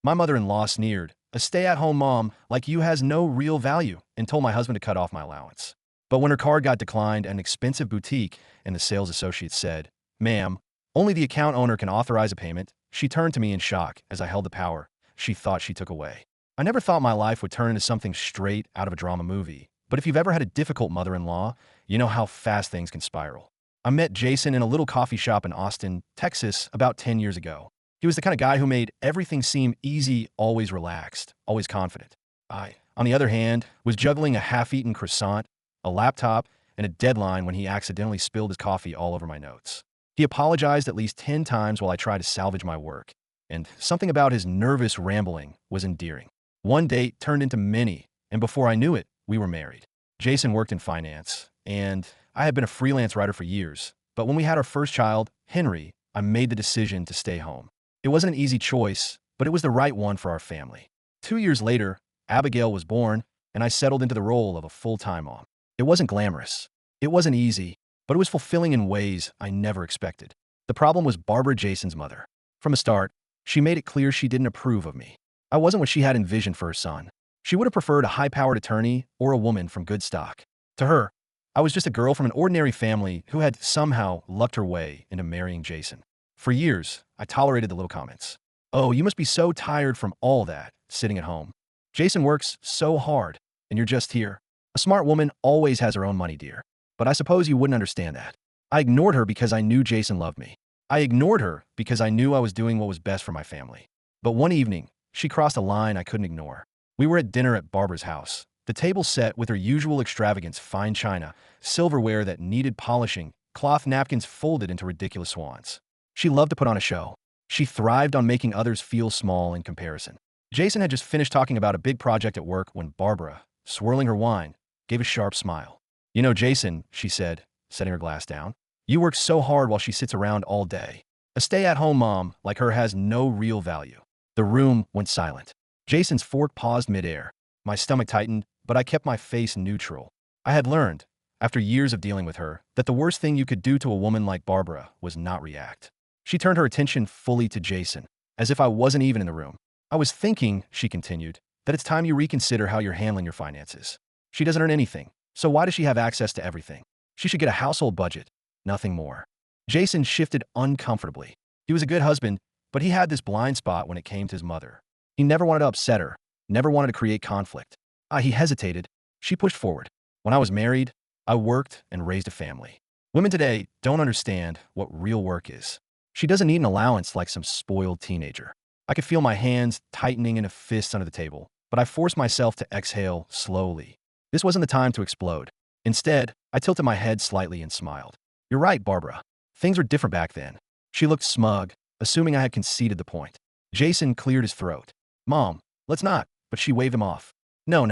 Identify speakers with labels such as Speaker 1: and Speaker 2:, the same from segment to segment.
Speaker 1: My mother-in-law sneered. A stay-at-home mom like you has no real value, and told my husband to cut off my allowance. But when her card got declined at an expensive boutique and the sales associate said, "Ma'am, only the account owner can authorize a payment," she turned to me in shock as I held the power she thought she took away. I never thought my life would turn into something straight out of a drama movie. But if you've ever had a difficult mother-in-law, you know how fast things can spiral. I met Jason in a little coffee shop in Austin, Texas, about 10 years ago. He was the kind of guy who made everything seem easy, always relaxed, always confident. I, on the other hand, was juggling a half-eaten croissant, a laptop, and a deadline when he accidentally spilled his coffee all over my notes. He apologized at least 10 times while I tried to salvage my work, and something about his nervous rambling was endearing. One date turned into many, and before I knew it, we were married. Jason worked in finance, and I had been a freelance writer for years. But when we had our first child, Henry, I made the decision to stay home. It wasn't an easy choice, but it was the right one for our family. 2 years later, Abigail was born, and I settled into the role of a full-time mom. It wasn't glamorous. It wasn't easy, but it was fulfilling in ways I never expected. The problem was Barbara, Jason's mother. From the start, she made it clear she didn't approve of me. I wasn't what she had envisioned for her son. She would have preferred a high-powered attorney or a woman from good stock. To her, I was just a girl from an ordinary family who had somehow lucked her way into marrying Jason. For years, I tolerated the little comments. "Oh, you must be so tired from all that, sitting at home. Jason works so hard, and you're just here. A smart woman always has her own money, dear." But I suppose you wouldn't understand that. I ignored her because I knew Jason loved me. I ignored her because I knew I was doing what was best for my family. But one evening, she crossed a line I couldn't ignore. We were at dinner at Barbara's house. The table set with her usual extravagance: fine china, silverware that needed polishing, cloth napkins folded into ridiculous swans. She loved to put on a show. She thrived on making others feel small in comparison. Jason had just finished talking about a big project at work when Barbara, swirling her wine, gave a sharp smile. "You know, Jason," she said, setting her glass down, "you work so hard while she sits around all day. A stay-at-home mom like her has no real value." The room went silent. Jason's fork paused midair. My stomach tightened, but I kept my face neutral. I had learned, after years of dealing with her, that the worst thing you could do to a woman like Barbara was not react. She turned her attention fully to Jason, as if I wasn't even in the room. "I was thinking," she continued, "that it's time you reconsider how you're handling your finances. She doesn't earn anything, so why does she have access to everything? She should get a household budget, nothing more." Jason shifted uncomfortably. He was a good husband, but he had this blind spot when it came to his mother. He never wanted to upset her, never wanted to create conflict. He hesitated. She pushed forward. "When I was married, I worked and raised a family. Women today don't understand what real work is. She doesn't need an allowance like some spoiled teenager." I could feel my hands tightening in a fist under the table, but I forced myself to exhale slowly. This wasn't the time to explode. Instead, I tilted my head slightly and smiled. "You're right, Barbara. Things were different back then." She looked smug, assuming I had conceded the point. Jason cleared his throat. "Mom, let's not," but she waved him off. No,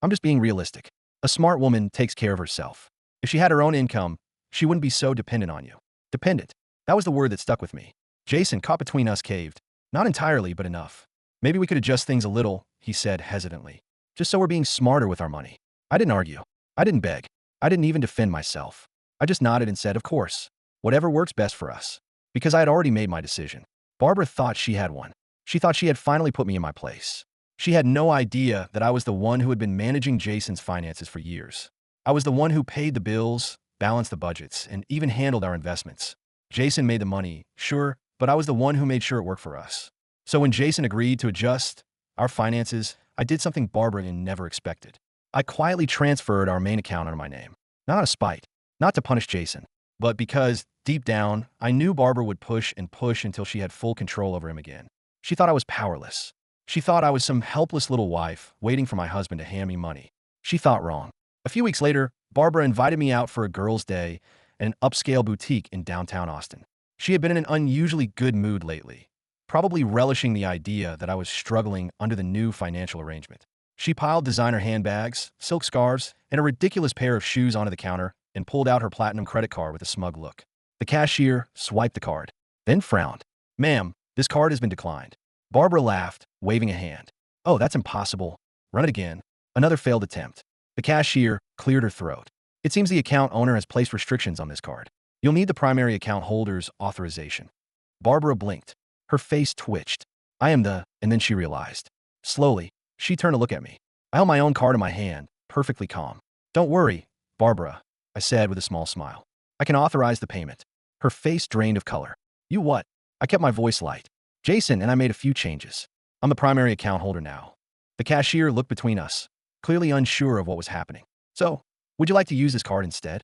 Speaker 1: I'm just being realistic. A smart woman takes care of herself. If she had her own income, she wouldn't be so dependent on you." Dependent. That was the word that stuck with me. Jason, caught between us, caved. "Not entirely, but enough. Maybe we could adjust things a little," he said hesitantly. "Just so we're being smarter with our money." I didn't argue. I didn't beg. I didn't even defend myself. I just nodded and said, "Of course. Whatever works best for us." Because I had already made my decision. Barbara thought she had one. She thought she had finally put me in my place. She had no idea that I was the one who had been managing Jason's finances for years. I was the one who paid the bills, balanced the budgets, and even handled our investments. Jason made the money, sure, but I was the one who made sure it worked for us. So when Jason agreed to adjust our finances, I did something Barbara never expected. I quietly transferred our main account under my name. Not out of spite, not to punish Jason, but because, deep down, I knew Barbara would push and push until she had full control over him again. She thought I was powerless. She thought I was some helpless little wife waiting for my husband to hand me money. She thought wrong. A few weeks later, Barbara invited me out for a girls' day at an upscale boutique in downtown Austin. She had been in an unusually good mood lately, probably relishing the idea that I was struggling under the new financial arrangement. She piled designer handbags, silk scarves, and a ridiculous pair of shoes onto the counter and pulled out her platinum credit card with a smug look. The cashier swiped the card, then frowned. "Ma'am, this card has been declined." Barbara laughed, waving a hand. "Oh, that's impossible. Run it again." Another failed attempt. The cashier cleared her throat. "It seems the account owner has placed restrictions on this card. You'll need the primary account holder's authorization." Barbara blinked. Her face twitched. I am the, and then she realized. Slowly, she turned to look at me. I held my own card in my hand, perfectly calm. Don't worry, Barbara, I said with a small smile. I can authorize the payment. Her face drained of color. You what? I kept my voice light. Jason and I made a few changes. I'm the primary account holder now. The cashier looked between us, clearly unsure of what was happening. So, would you like to use this card instead?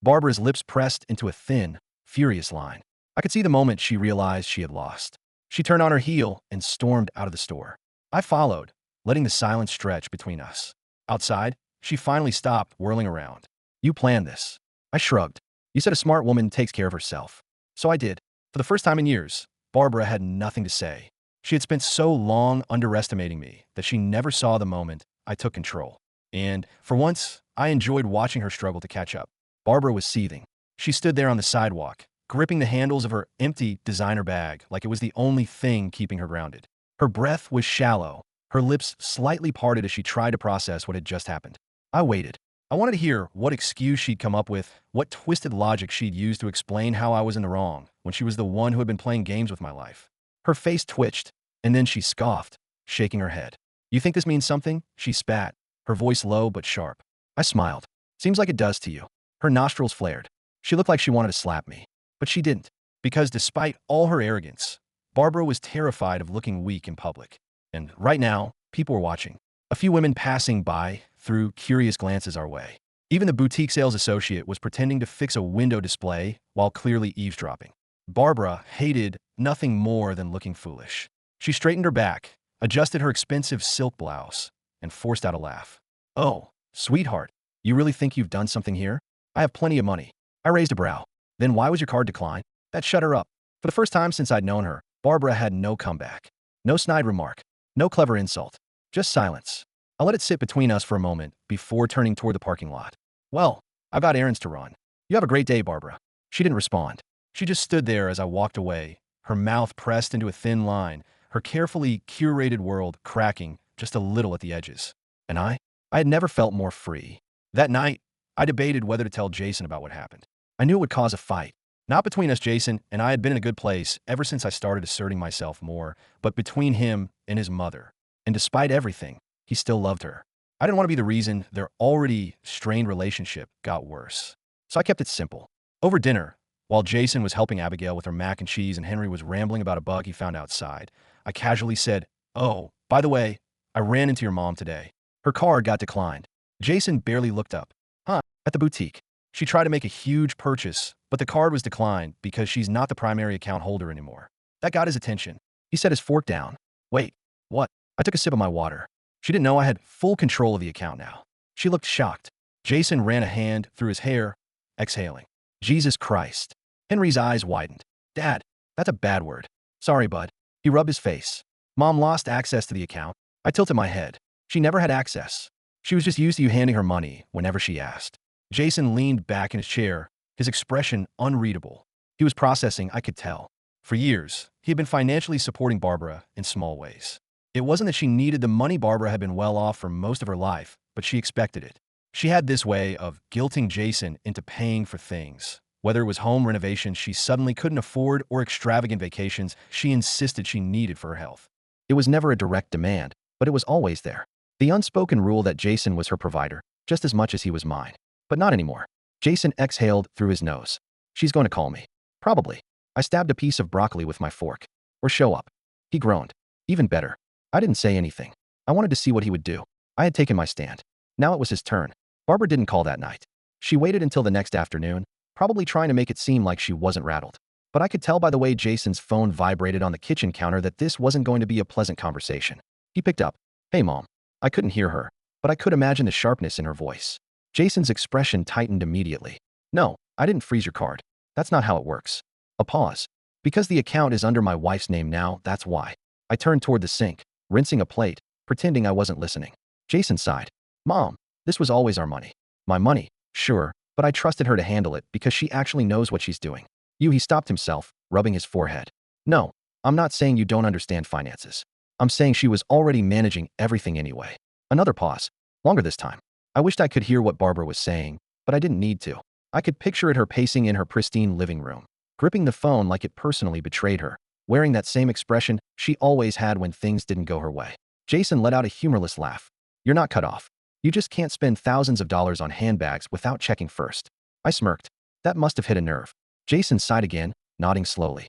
Speaker 1: Barbara's lips pressed into a thin, furious line. I could see the moment she realized she had lost. She turned on her heel and stormed out of the store. I followed, letting the silence stretch between us. Outside, she finally stopped whirling around. You planned this. I shrugged. You said a smart woman takes care of herself. So I did. For the first time in years, Barbara had nothing to say. She had spent so long underestimating me that she never saw the moment I took control. And, for once, I enjoyed watching her struggle to catch up. Barbara was seething. She stood there on the sidewalk, gripping the handles of her empty designer bag like it was the only thing keeping her grounded. Her breath was shallow, her lips slightly parted as she tried to process what had just happened. I waited. I wanted to hear what excuse she'd come up with, what twisted logic she'd use to explain how I was in the wrong when she was the one who had been playing games with my life. Her face twitched, and then she scoffed, shaking her head. You think this means something? She spat, her voice low but sharp. I smiled. Seems like it does to you. Her nostrils flared. She looked like she wanted to slap me. But she didn't, because despite all her arrogance, Barbara was terrified of looking weak in public. And right now, people were watching. A few women passing by threw curious glances our way. Even the boutique sales associate was pretending to fix a window display while clearly eavesdropping. Barbara hated nothing more than looking foolish. She straightened her back, adjusted her expensive silk blouse, and forced out a laugh. Oh, sweetheart, you really think you've done something here? I have plenty of money. I raised a brow. Then why was your card declined? That shut her up. For the first time since I'd known her, Barbara had no comeback. No snide remark. No clever insult. Just silence. I let it sit between us for a moment before turning toward the parking lot. Well, I've got errands to run. You have a great day, Barbara. She didn't respond. She just stood there as I walked away, her mouth pressed into a thin line, her carefully curated world cracking just a little at the edges. And I had never felt more free. That night, I debated whether to tell Jason about what happened. I knew it would cause a fight. Not between us, Jason and I had been in a good place ever since I started asserting myself more, but between him and his mother. And despite everything, he still loved her. I didn't want to be the reason their already strained relationship got worse. So I kept it simple. Over dinner, while Jason was helping Abigail with her mac and cheese and Henry was rambling about a bug he found outside, I casually said, "Oh, by the way, I ran into your mom today. Her card got declined." Jason barely looked up. Huh, at the boutique. She tried to make a huge purchase, but the card was declined because she's not the primary account holder anymore. That got his attention. He set his fork down. Wait, what? I took a sip of my water. She didn't know I had full control of the account now. She looked shocked. Jason ran a hand through his hair, exhaling. Jesus Christ. Henry's eyes widened. Dad, that's a bad word. Sorry, bud. He rubbed his face. Mom lost access to the account. I tilted my head. She never had access. She was just used to you handing her money whenever she asked. Jason leaned back in his chair, his expression unreadable. He was processing, I could tell. For years, he had been financially supporting Barbara in small ways. It wasn't that she needed the money. Barbara had been well off for most of her life, but she expected it. She had this way of guilting Jason into paying for things. Whether it was home renovations she suddenly couldn't afford or extravagant vacations she insisted she needed for her health. It was never a direct demand, but it was always there. The unspoken rule that Jason was her provider, just as much as he was mine. But not anymore. Jason exhaled through his nose. She's going to call me. Probably. I stabbed a piece of broccoli with my fork. Or show up. He groaned. Even better. I didn't say anything. I wanted to see what he would do. I had taken my stand. Now it was his turn. Barbara didn't call that night. She waited until the next afternoon, probably trying to make it seem like she wasn't rattled. But I could tell by the way Jason's phone vibrated on the kitchen counter that this wasn't going to be a pleasant conversation. He picked up. Hey, Mom. I couldn't hear her, but I could imagine the sharpness in her voice. Jason's expression tightened immediately. No, I didn't freeze your card. That's not how it works. A pause. Because the account is under my wife's name now, that's why. I turned toward the sink, rinsing a plate, pretending I wasn't listening. Jason sighed. Mom, this was always our money. My money, sure, but I trusted her to handle it because she actually knows what she's doing. He stopped himself, rubbing his forehead. No, I'm not saying you don't understand finances. I'm saying she was already managing everything anyway. Another pause. Longer this time. I wished I could hear what Barbara was saying, but I didn't need to. I could picture it her pacing in her pristine living room, gripping the phone like it personally betrayed her. wearing that same expression she always had when things didn't go her way. Jason let out a humorless laugh. You're not cut off. You just can't spend thousands of dollars on handbags without checking first. I smirked. That must have hit a nerve. Jason sighed again, nodding slowly.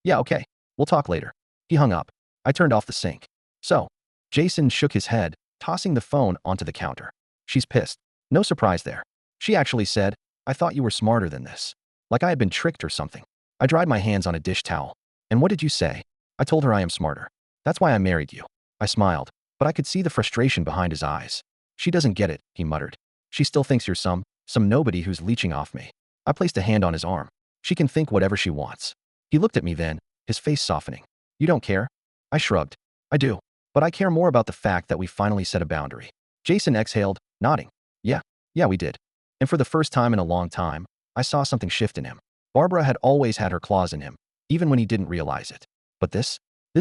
Speaker 1: Yeah, okay. We'll talk later. He hung up. I turned off the sink. So, Jason shook his head, tossing the phone onto the counter. She's pissed. No surprise there. She actually said, I thought you were smarter than this. Like I had been tricked or something. I dried my hands on a dish towel. And what did you say? I told her I am smarter. That's why I married you. I smiled, but I could see the frustration behind his eyes. She doesn't get it, he muttered. She still thinks you're some nobody who's leeching off me. I placed a hand on his arm. She can think whatever she wants. He looked at me then, his face softening. You don't care? I shrugged. I do. But I care more about the fact that we finally set a boundary. Jason exhaled, nodding. Yeah, we did. And for the first time in a long time, I saw something shift in him. Barbara had always had her claws in him, even when he didn't realize it. But this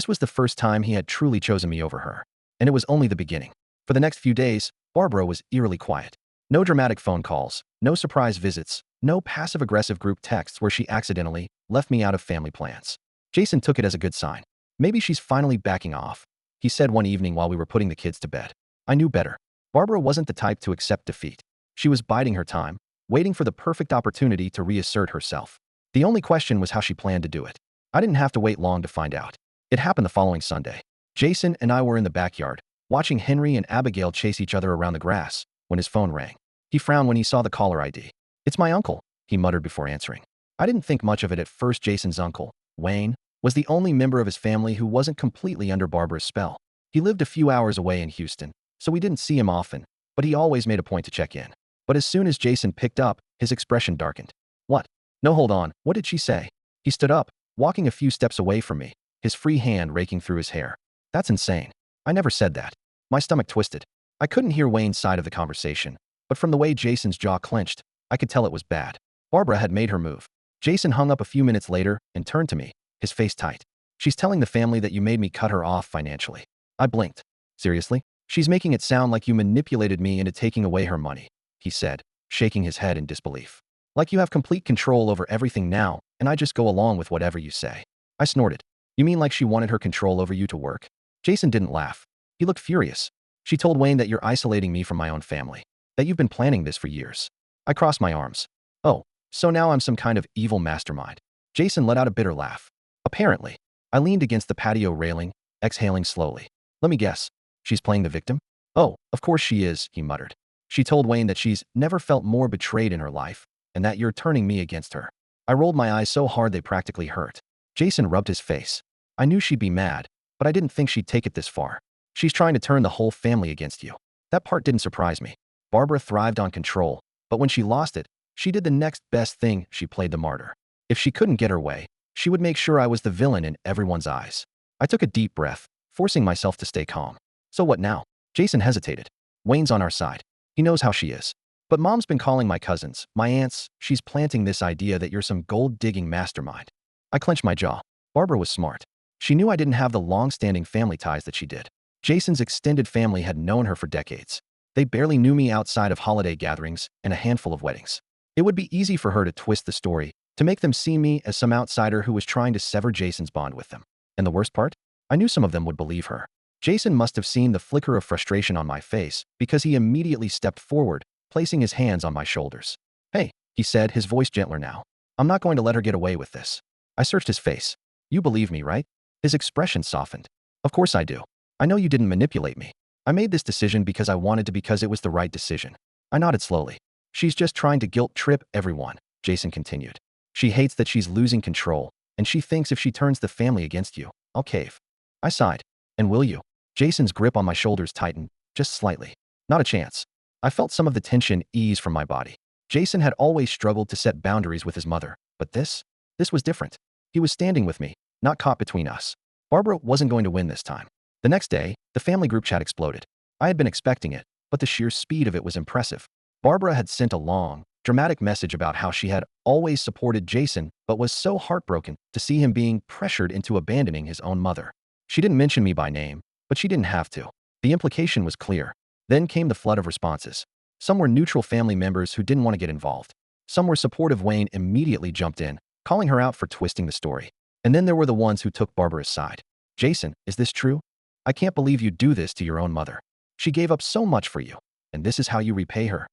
Speaker 1: was the first time he had truly chosen me over her. And it was only the beginning. For the next few days, Barbara was eerily quiet. No dramatic phone calls, no surprise visits, no passive-aggressive group texts where she accidentally left me out of family plans. Jason took it as a good sign. Maybe she's finally backing off, he said one evening while we were putting the kids to bed. I knew better. Barbara wasn't the type to accept defeat. She was biding her time, waiting for the perfect opportunity to reassert herself. The only question was how she planned to do it. I didn't have to wait long to find out. It happened the following Sunday. Jason and I were in the backyard, watching Henry and Abigail chase each other around the grass, when his phone rang. He frowned when he saw the caller ID. It's my uncle, he muttered before answering. I didn't think much of it at first. Jason's uncle, Wayne, was the only member of his family who wasn't completely under Barbara's spell. He lived a few hours away in Houston, so we didn't see him often, but he always made a point to check in. But as soon as Jason picked up, his expression darkened. What? No, hold on. What did she say? He stood up, walking a few steps away from me, his free hand raking through his hair. That's insane. I never said that. My stomach twisted. I couldn't hear Wayne's side of the conversation, but from the way Jason's jaw clenched, I could tell it was bad. Barbara had made her move. Jason hung up a few minutes later and turned to me, his face tight. She's telling the family that you made me cut her off financially. I blinked. Seriously? She's making it sound like you manipulated me into taking away her money, he said, shaking his head in disbelief. Like you have complete control over everything now, and I just go along with whatever you say. I snorted. You mean like she wanted her control over you to work? Jason didn't laugh. He looked furious. She told Wayne that you're isolating me from my own family, that you've been planning this for years. I crossed my arms. Oh, so now I'm some kind of evil mastermind. Jason let out a bitter laugh. Apparently. I leaned against the patio railing, exhaling slowly. Let me guess. She's playing the victim? Oh, of course she is, he muttered. She told Wayne that she's never felt more betrayed in her life, and that you're turning me against her. I rolled my eyes so hard they practically hurt. Jason rubbed his face. I knew she'd be mad, but I didn't think she'd take it this far. She's trying to turn the whole family against you. That part didn't surprise me. Barbara thrived on control, but when she lost it, she did the next best thing. She played the martyr. If she couldn't get her way, she would make sure I was the villain in everyone's eyes. I took a deep breath, forcing myself to stay calm. So what now? Jason hesitated. Wayne's on our side. He knows how she is. But Mom's been calling my cousins, my aunts. She's planting this idea that you're some gold-digging mastermind. I clenched my jaw. Barbara was smart. She knew I didn't have the long-standing family ties that she did. Jason's extended family had known her for decades. They barely knew me outside of holiday gatherings and a handful of weddings. It would be easy for her to twist the story, to make them see me as some outsider who was trying to sever Jason's bond with them. And the worst part? I knew some of them would believe her. Jason must have seen the flicker of frustration on my face because he immediately stepped forward, placing his hands on my shoulders. Hey, he said, his voice gentler now. I'm not going to let her get away with this. I searched his face. You believe me, right? His expression softened. Of course I do. I know you didn't manipulate me. I made this decision because I wanted to, because it was the right decision. I nodded slowly. She's just trying to guilt trip everyone, Jason continued. She hates that she's losing control, and she thinks if she turns the family against you, I'll cave. I sighed. And will you? Jason's grip on my shoulders tightened, just slightly. Not a chance. I felt some of the tension ease from my body. Jason had always struggled to set boundaries with his mother, but this was different. He was standing with me, not caught between us. Barbara wasn't going to win this time. The next day, the family group chat exploded. I had been expecting it, but the sheer speed of it was impressive. Barbara had sent a long, dramatic message about how she had always supported Jason, but was so heartbroken to see him being pressured into abandoning his own mother. She didn't mention me by name, but she didn't have to. The implication was clear. Then came the flood of responses. Some were neutral family members who didn't want to get involved. Some were supportive. Wayne immediately jumped in, calling her out for twisting the story. And then there were the ones who took Barbara's side. Jason, is this true? I can't believe you do this to your own mother. She gave up so much for you, and this is how you repay her.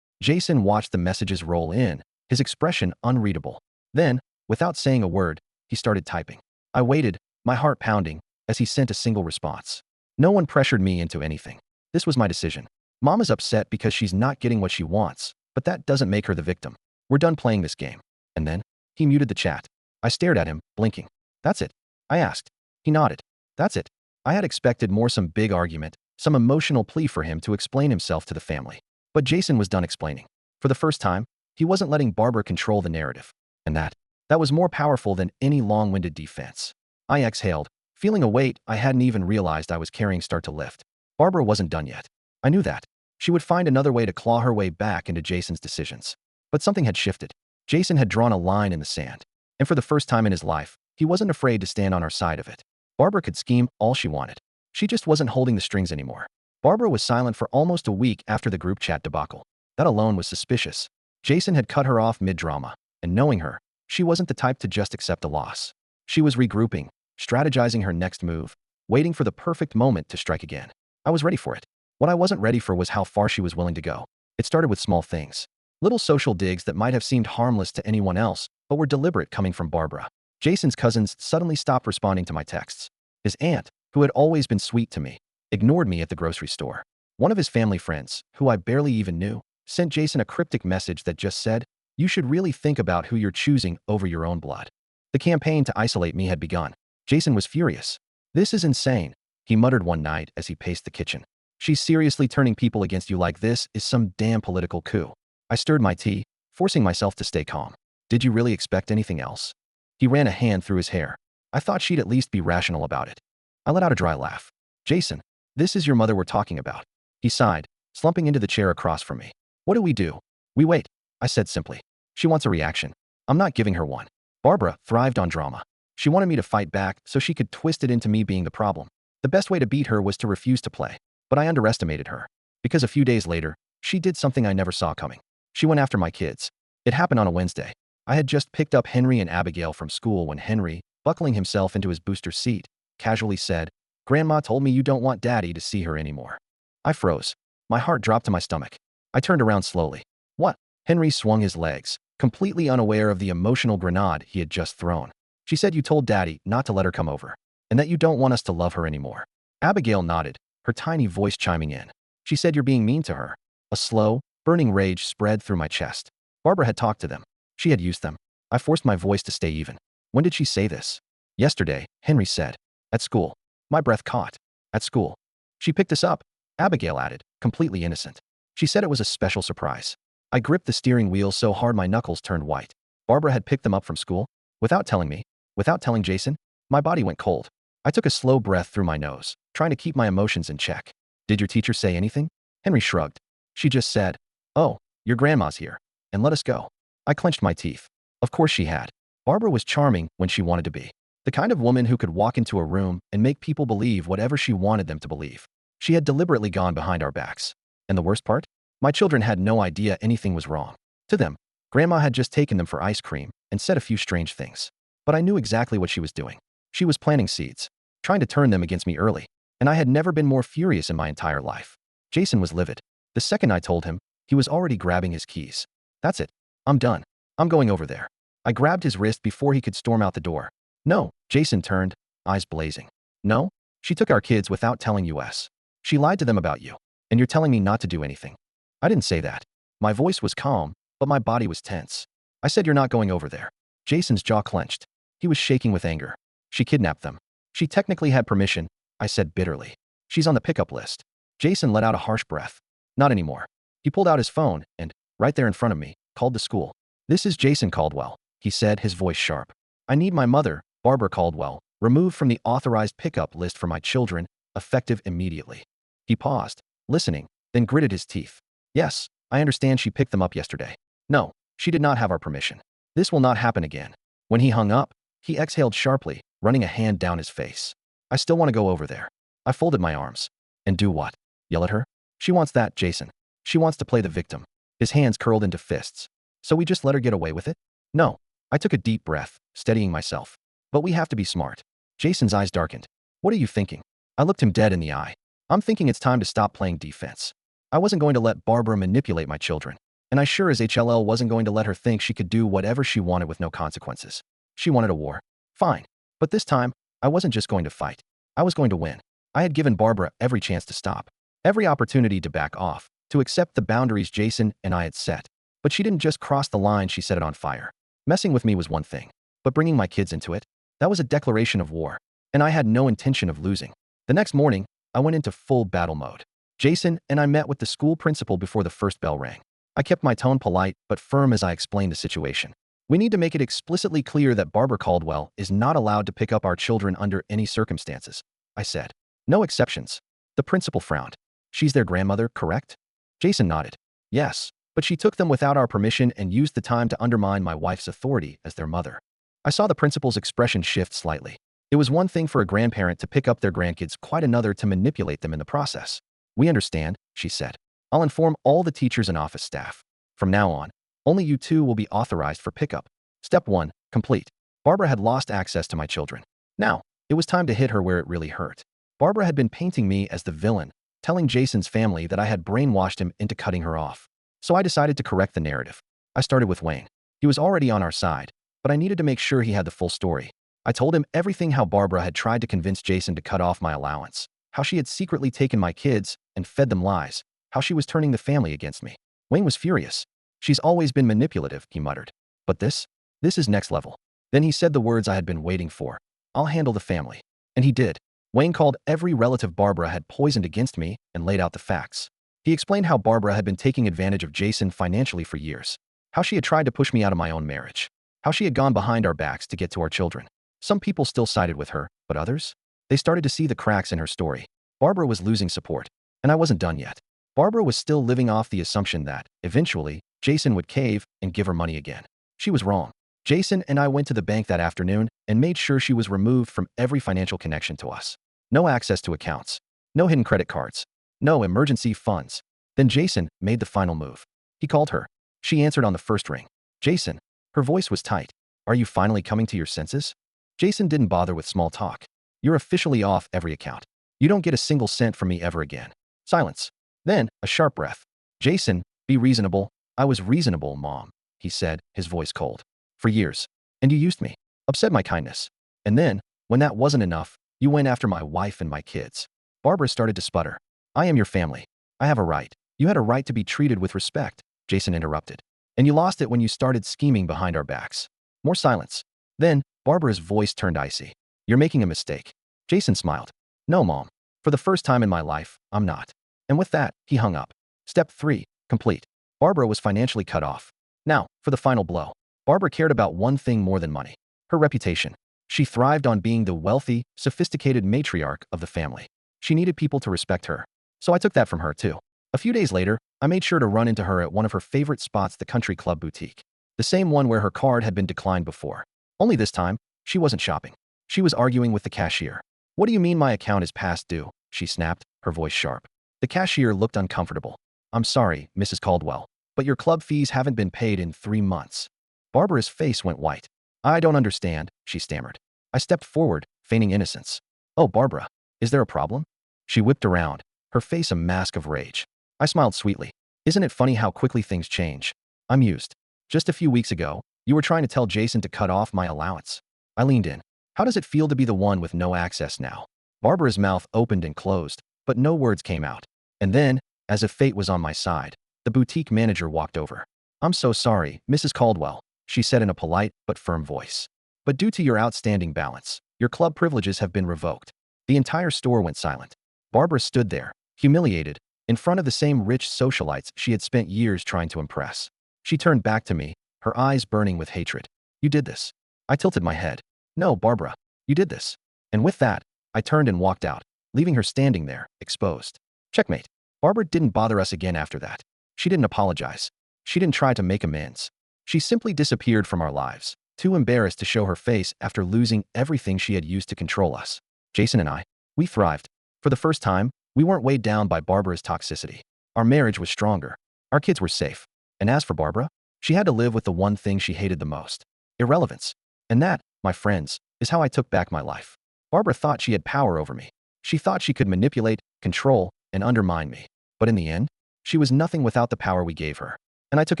Speaker 1: Jason watched the messages roll in, his expression unreadable. Then, without saying a word, he started typing. I waited, my heart pounding, as he sent a single response. No one pressured me into anything. This was my decision. Mom is upset because she's not getting what she wants, but that doesn't make her the victim. We're done playing this game. And then, he muted the chat. I stared at him, blinking. That's it? I asked. He nodded. That's it. I had expected more, some big argument, some emotional plea for him to explain himself to the family. But Jason was done explaining. For the first time, he wasn't letting Barbara control the narrative. And that was more powerful than any long-winded defense. I exhaled, feeling a weight I hadn't even realized I was carrying start to lift. Barbara wasn't done yet. I knew that. She would find another way to claw her way back into Jason's decisions. But something had shifted. Jason had drawn a line in the sand. And for the first time in his life, he wasn't afraid to stand on our side of it. Barbara could scheme all she wanted. She just wasn't holding the strings anymore. Barbara was silent for almost a week after the group chat debacle. That alone was suspicious. Jason had cut her off mid-drama, and knowing her, she wasn't the type to just accept a loss. She was regrouping, strategizing her next move, waiting for the perfect moment to strike again. I was ready for it. What I wasn't ready for was how far she was willing to go. It started with small things. Little social digs that might have seemed harmless to anyone else, but were deliberate coming from Barbara. Jason's cousins suddenly stopped responding to my texts. His aunt, who had always been sweet to me, ignored me at the grocery store. One of his family friends, who I barely even knew, sent Jason a cryptic message that just said, "You should really think about who you're choosing over your own blood." The campaign to isolate me had begun. Jason was furious. "This is insane," he muttered one night as he paced the kitchen. "She's seriously turning people against you like this is some damn political coup." I stirred my tea, forcing myself to stay calm. "Did you really expect anything else?" He ran a hand through his hair. I thought she'd at least be rational about it. I let out a dry laugh. "Jason, this is your mother we're talking about." He sighed, slumping into the chair across from me. "What do? We wait," I said simply. "She wants a reaction. I'm not giving her one." Barbara thrived on drama. She wanted me to fight back so she could twist it into me being the problem. The best way to beat her was to refuse to play. But I underestimated her. Because a few days later, she did something I never saw coming. She went after my kids. It happened on a Wednesday. I had just picked up Henry and Abigail from school when Henry, buckling himself into his booster seat, casually said, "Grandma told me you don't want Daddy to see her anymore." I froze. My heart dropped to my stomach. I turned around slowly. "What?" Henry swung his legs, completely unaware of the emotional grenade he had just thrown. "She said you told Daddy not to let her come over, and that you don't want us to love her anymore." Abigail nodded, her tiny voice chiming in. "She said you're being mean to her." A slow, burning rage spread through my chest. Barbara had talked to them. She had used them. I forced my voice to stay even. "When did she say this?" "Yesterday," Henry said. "At school." My breath caught. "At school." "She picked us up," Abigail added, completely innocent. "She said it was a special surprise." I gripped the steering wheel so hard my knuckles turned white. Barbara had picked them up from school? Without telling me? Without telling Jason? My body went cold. I took a slow breath through my nose, trying to keep my emotions in check. "Did your teacher say anything?" Henry shrugged. "She just said, 'Oh, your grandma's here,' and let us go." I clenched my teeth. Of course she had. Barbara was charming when she wanted to be. The kind of woman who could walk into a room and make people believe whatever she wanted them to believe. She had deliberately gone behind our backs. And the worst part? My children had no idea anything was wrong. To them, Grandma had just taken them for ice cream and said a few strange things. But I knew exactly what she was doing. She was planting seeds, trying to turn them against me early. And I had never been more furious in my entire life. Jason was livid. The second I told him, he was already grabbing his keys. "That's it. I'm done. I'm going over there." I grabbed his wrist before he could storm out the door. "No," Jason turned, eyes blazing. "No? She took our kids without telling us. She lied to them about you. And you're telling me not to do anything." I didn't say that. My voice was calm, but my body was tense. I said, "You're not going over there." Jason's jaw clenched. He was shaking with anger. "She kidnapped them. She technically had permission," I said bitterly. "She's on the pickup list." Jason let out a harsh breath. "Not anymore." He pulled out his phone and, right there in front of me, called the school. "This is Jason Caldwell," he said, his voice sharp. "I need my mother, Barbara Caldwell, removed from the authorized pickup list for my children, effective immediately." He paused, listening, then gritted his teeth. "Yes, I understand she picked them up yesterday. No, she did not have our permission. This will not happen again." When he hung up, he exhaled sharply, running a hand down his face. "I still want to go over there." I folded my arms. "And do what? Yell at her?" "She wants that, Jason. She wants to play the victim." His hands curled into fists. "So we just let her get away with it?" "No." I took a deep breath, steadying myself. But we have to be smart. Jason's eyes darkened. What are you thinking? I looked him dead in the eye. I'm thinking it's time to stop playing defense. I wasn't going to let Barbara manipulate my children. And I sure as HLL wasn't going to let her think she could do whatever she wanted with no consequences. She wanted a war. Fine. But this time, I wasn't just going to fight. I was going to win. I had given Barbara every chance to stop, every opportunity to back off, to accept the boundaries Jason and I had set. But she didn't just cross the line, she set it on fire. Messing with me was one thing, but bringing my kids into it, that was a declaration of war. And I had no intention of losing. The next morning, I went into full battle mode. Jason and I met with the school principal before the first bell rang. I kept my tone polite but firm as I explained the situation. We need to make it explicitly clear that Barbara Caldwell is not allowed to pick up our children under any circumstances, I said. No exceptions. The principal frowned. She's their grandmother, correct? Jason nodded. Yes, but she took them without our permission and used the time to undermine my wife's authority as their mother. I saw the principal's expression shift slightly. It was one thing for a grandparent to pick up their grandkids, quite another to manipulate them in the process. We understand, she said. I'll inform all the teachers and office staff. From now on, only you two will be authorized for pickup. Step 1, complete. Barbara had lost access to my children. Now, it was time to hit her where it really hurt. Barbara had been painting me as the villain, telling Jason's family that I had brainwashed him into cutting her off. So I decided to correct the narrative. I started with Wayne. He was already on our side, but I needed to make sure he had the full story. I told him everything: how Barbara had tried to convince Jason to cut off my allowance, how she had secretly taken my kids and fed them lies, how she was turning the family against me. Wayne was furious. She's always been manipulative, he muttered. But this is next level. Then he said the words I had been waiting for. I'll handle the family. And he did. Wayne called every relative Barbara had poisoned against me and laid out the facts. He explained how Barbara had been taking advantage of Jason financially for years, how she had tried to push me out of my own marriage, how she had gone behind our backs to get to our children. Some people still sided with her, but others? They started to see the cracks in her story. Barbara was losing support, and I wasn't done yet. Barbara was still living off the assumption that, eventually, Jason would cave and give her money again. She was wrong. Jason and I went to the bank that afternoon and made sure she was removed from every financial connection to us. No access to accounts. No hidden credit cards. No emergency funds. Then Jason made the final move. He called her. She answered on the first ring. Jason. Her voice was tight. Are you finally coming to your senses? Jason didn't bother with small talk. You're officially off every account. You don't get a single cent from me ever again. Silence. Then, a sharp breath. Jason, be reasonable. I was reasonable, Mom, he said, his voice cold. For years. And you used me. Upset my kindness. And then, when that wasn't enough, you went after my wife and my kids. Barbara started to sputter. I am your family. I have a right. You had a right to be treated with respect, Jason interrupted. And you lost it when you started scheming behind our backs. More silence. Then, Barbara's voice turned icy. You're making a mistake. Jason smiled. No, Mom. For the first time in my life, I'm not. And with that, he hung up. Step 3, complete. Barbara was financially cut off. Now, for the final blow. Barbara cared about one thing more than money. Her reputation. She thrived on being the wealthy, sophisticated matriarch of the family. She needed people to respect her. So I took that from her, too. A few days later, I made sure to run into her at one of her favorite spots, the Country Club Boutique. The same one where her card had been declined before. Only this time, she wasn't shopping. She was arguing with the cashier. What do you mean my account is past due? She snapped, her voice sharp. The cashier looked uncomfortable. I'm sorry, Mrs. Caldwell, but your club fees haven't been paid in 3 months. Barbara's face went white. I don't understand, she stammered. I stepped forward, feigning innocence. Oh, Barbara, is there a problem? She whipped around, her face a mask of rage. I smiled sweetly. Isn't it funny how quickly things change? I'm used. Just a few weeks ago, you were trying to tell Jason to cut off my allowance. I leaned in. How does it feel to be the one with no access now? Barbara's mouth opened and closed, but no words came out. And then, as if fate was on my side, the boutique manager walked over. I'm so sorry, Mrs. Caldwell, she said in a polite but firm voice. But due to your outstanding balance, your club privileges have been revoked. The entire store went silent. Barbara stood there, humiliated, in front of the same rich socialites she had spent years trying to impress. She turned back to me, her eyes burning with hatred. You did this. I tilted my head. No, Barbara, you did this. And with that, I turned and walked out, leaving her standing there, exposed. Checkmate. Barbara didn't bother us again after that. She didn't apologize. She didn't try to make amends. She simply disappeared from our lives, too embarrassed to show her face after losing everything she had used to control us. Jason and I, we thrived. For the first time, we weren't weighed down by Barbara's toxicity. Our marriage was stronger. Our kids were safe. And as for Barbara, she had to live with the one thing she hated the most. Irrelevance. And that, my friends, is how I took back my life. Barbara thought she had power over me. She thought she could manipulate, control, and undermine me. But in the end, she was nothing without the power we gave her. And I took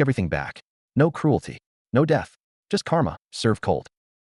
Speaker 1: everything back. No cruelty. No death. Just karma, served cold.